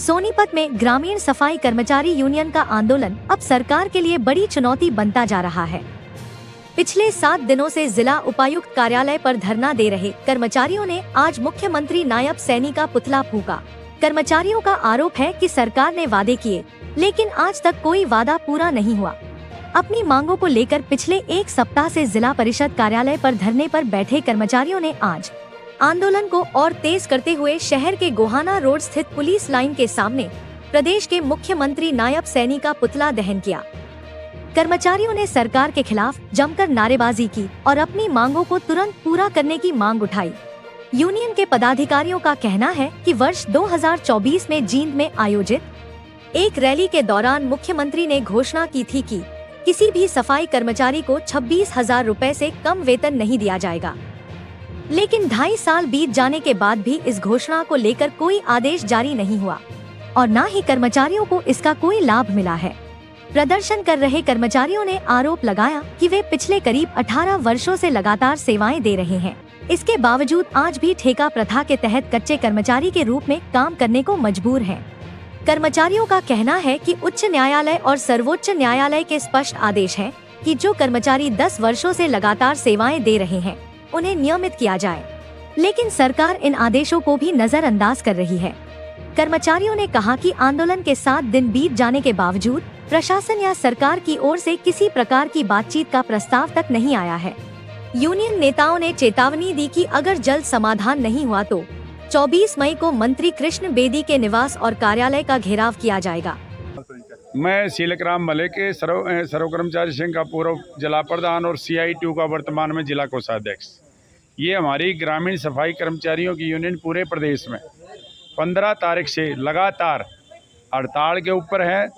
सोनीपत में ग्रामीण सफाई कर्मचारी यूनियन का आंदोलन अब सरकार के लिए बड़ी चुनौती बनता जा रहा है। पिछले 7 दिनों से जिला उपायुक्त कार्यालय पर धरना दे रहे कर्मचारियों ने आज मुख्यमंत्री नायब सैनी का पुतला फूका। कर्मचारियों का आरोप है कि सरकार ने वादे किए, लेकिन आज तक कोई वादा पूरा नहीं हुआ। अपनी मांगों को लेकर पिछले 1 सप्ताह से जिला परिषद कार्यालय पर धरने पर बैठे कर्मचारियों ने आज आंदोलन को और तेज करते हुए शहर के गोहाना रोड स्थित पुलिस लाइन के सामने प्रदेश के मुख्यमंत्री नायब सैनी का पुतला दहन किया। कर्मचारियों ने सरकार के खिलाफ जमकर नारेबाजी की और अपनी मांगों को तुरंत पूरा करने की मांग उठाई। यूनियन के पदाधिकारियों का कहना है कि वर्ष 2024 में जींद में आयोजित एक रैली के दौरान मुख्यमंत्री ने घोषणा की थी कि किसी भी सफाई कर्मचारी को 26,000 रुपए से कम वेतन नहीं दिया जाएगा, लेकिन 2.5 साल बीत जाने के बाद भी इस घोषणा को लेकर कोई आदेश जारी नहीं हुआ और न ही कर्मचारियों को इसका कोई लाभ मिला है। प्रदर्शन कर रहे कर्मचारियों ने आरोप लगाया कि वे पिछले करीब 18 वर्षों से लगातार सेवाएं दे रहे हैं। इसके बावजूद आज भी ठेका प्रथा के तहत कच्चे कर्मचारी के रूप में काम करने को मजबूर हैं। कर्मचारियों का कहना है कि उच्च न्यायालय और सर्वोच्च न्यायालय के स्पष्ट आदेश हैं कि जो कर्मचारी 10 वर्षों से लगातार सेवाएं दे रहे हैं उन्हें नियमित किया जाए, लेकिन सरकार इन आदेशों को भी नजरअंदाज कर रही है। कर्मचारियों ने कहा कि आंदोलन के 7 दिन बीत जाने के बावजूद प्रशासन या सरकार की ओर से किसी प्रकार की बातचीत का प्रस्ताव तक नहीं आया है। यूनियन नेताओं ने चेतावनी दी कि अगर जल्द समाधान नहीं हुआ तो 24 मई को मंत्री कृष्ण बेदी के निवास और कार्यालय का घेराव किया जाएगा। मैं शीलकराम मले के सर्व कर्मचारी संघ का पूर्व जिला प्रधान और CITU का वर्तमान में जिला कोषाध्यक्ष। ये हमारी ग्रामीण सफाई कर्मचारियों की यूनियन पूरे प्रदेश में 15 तारीख से लगातार हड़ताल के ऊपर है।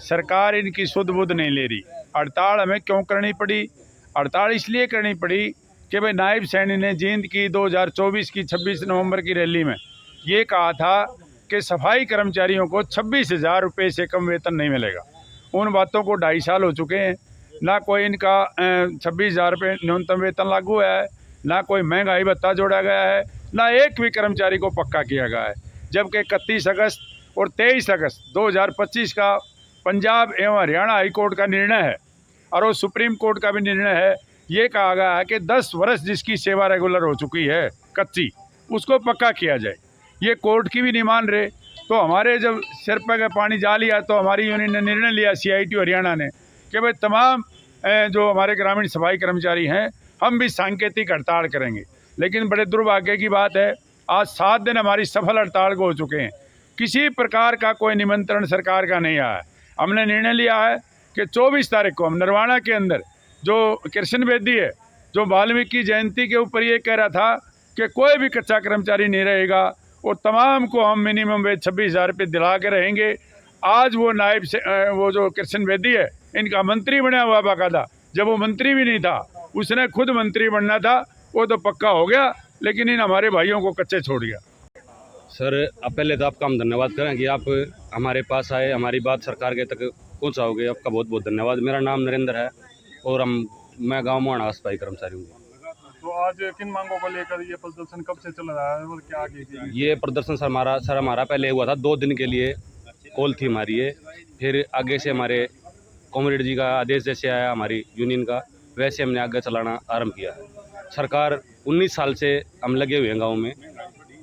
सरकार इनकी सुध बुध नहीं ले रही। हड़ताल हमें क्यों करनी पड़ी? हड़ताल इसलिए करनी पड़ी कि भाई नायब सैनी ने जींद की 2024 की 26 नवंबर की रैली में ये कहा था कि सफाई कर्मचारियों को 26,000 रुपये से कम वेतन नहीं मिलेगा। उन बातों को 2.5 साल हो चुके हैं। ना कोई इनका 26,000 रुपये न्यूनतम वेतन लागू है, ना कोई महंगाई भत्ता जोड़ा गया है, ना एक भी कर्मचारी को पक्का किया गया है। जबकि 31 अगस्त और 23 अगस्त 2025 का पंजाब एवं हरियाणा हाई कोर्ट का निर्णय है और वो सुप्रीम कोर्ट का भी निर्णय है। ये कहा गया है कि 10 वर्ष जिसकी सेवा रेगुलर हो चुकी है कच्ची, उसको पक्का किया जाए। ये कोर्ट की भी नहीं मान रहे। तो हमारे जब सिर पर पानी जा लिया तो हमारी यूनियन ने निर्णय लिया, CITU हरियाणा ने, कि भाई तमाम जो हमारे ग्रामीण सफाई कर्मचारी हैं हम भी सांकेतिक हड़ताल करेंगे। लेकिन बड़े दुर्भाग्य की बात है, आज 7 दिन हमारी सफल हड़ताल को हो चुके हैं। किसी प्रकार का कोई निमंत्रण सरकार का नहीं आया है। हमने निर्णय लिया है कि 24 तारीख को हम नरवाना के अंदर जो कृष्ण बेदी है, जो वाल्मीकि जयंती के ऊपर ये कह रहा था कि कोई भी कच्चा कर्मचारी नहीं रहेगा और तमाम को हम मिनिमम वेज 26,000 रुपये दिला के रहेंगे। आज वो नायब से वो जो कृष्ण बेदी है इनका मंत्री बना हुआ बाकायदा। जब वो मंत्री भी नहीं था, उसने खुद मंत्री बनना था, वो तो पक्का हो गया, लेकिन इन हमारे भाइयों को कच्चे छोड़ गया। सर, अब पहले तो आपका हम धन्यवाद करें कि आप हमारे पास आए, हमारी बात सरकार के तक पहुँचाओगे। आपका बहुत बहुत धन्यवाद। मेरा नाम नरेंद्र है और मैं गाँव मोहना सफाई कर्मचारी हूँ। तो आज किन मांगों को लेकर ये प्रदर्शन कब से चल रहा है और क्या आगे की? ये प्रदर्शन सर हमारा पहले हुआ था 2 दिन के लिए, कॉल थी हमारी ये। फिर आगे से हमारे कॉमरेड जी का आदेश जैसे आया हमारी यूनियन का, वैसे हमने आगे चलाना आरंभ किया है। सरकार 19 साल से हम लगे हुए हैं गाँव में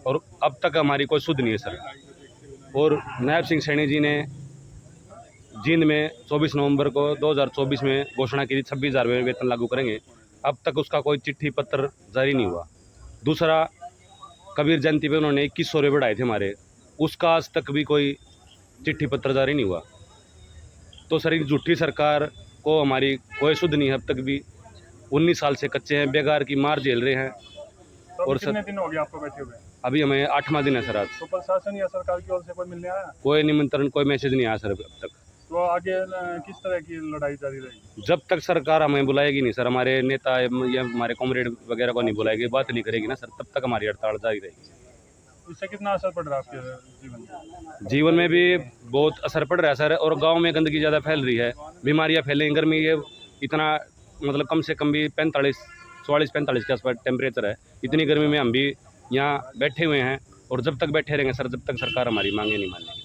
और अब तक हमारी कोई सुध नहीं है सर। और नायब सिंह सैनी जी ने जींद में 24 नवंबर को 2024 में घोषणा की थी 26,000 रुपये वेतन लागू करेंगे। अब तक उसका कोई चिट्ठी पत्र जारी नहीं हुआ। दूसरा, कबीर जयंती पे उन्होंने 2100 रुपये बढ़ाए थे हमारे, उसका आज तक भी कोई चिट्ठी पत्र जारी नहीं हुआ। तो सर, एक झूठी सरकार को हमारी कोई सुध नहीं है अब तक भी। 19 साल से कच्चे हैं, बेकार की मार झेल रहे हैं। तो और कितने दिन हो गए आपको बैठे हुए? अभी हमें 8वां दिन है सर आज। तो प्रशासन या सरकार की ओर से कोई मिलने आया? कोई निमंत्रण, कोई मैसेज नहीं आया सर अब तक। तो आगे किस तरह की लड़ाई जारी रहेगी? जब तक सरकार हमें बुलाएगी नहीं सर, हमारे नेता या हमारे कॉमरेड वगैरह को नहीं बुलाएगी, बात नहीं करेगी ना सर, तब तक हमारी हड़ताल जारी रहेगी। इससे कितना असर पड़ रहा है आपके जीवन में? जीवन में भी बहुत असर पड़ रहा है सर। और गांव में गंदगी ज़्यादा फैल रही है, बीमारियां फैल रही। गर्मी ये इतना मतलब कम से कम भी 44-45 के आसपास टेम्परेचर है। इतनी गर्मी में हम भी यहाँ बैठे हुए हैं और जब तक बैठे रहेंगे सर, जब तक सरकार हमारी मांगे नहीं मानेगी।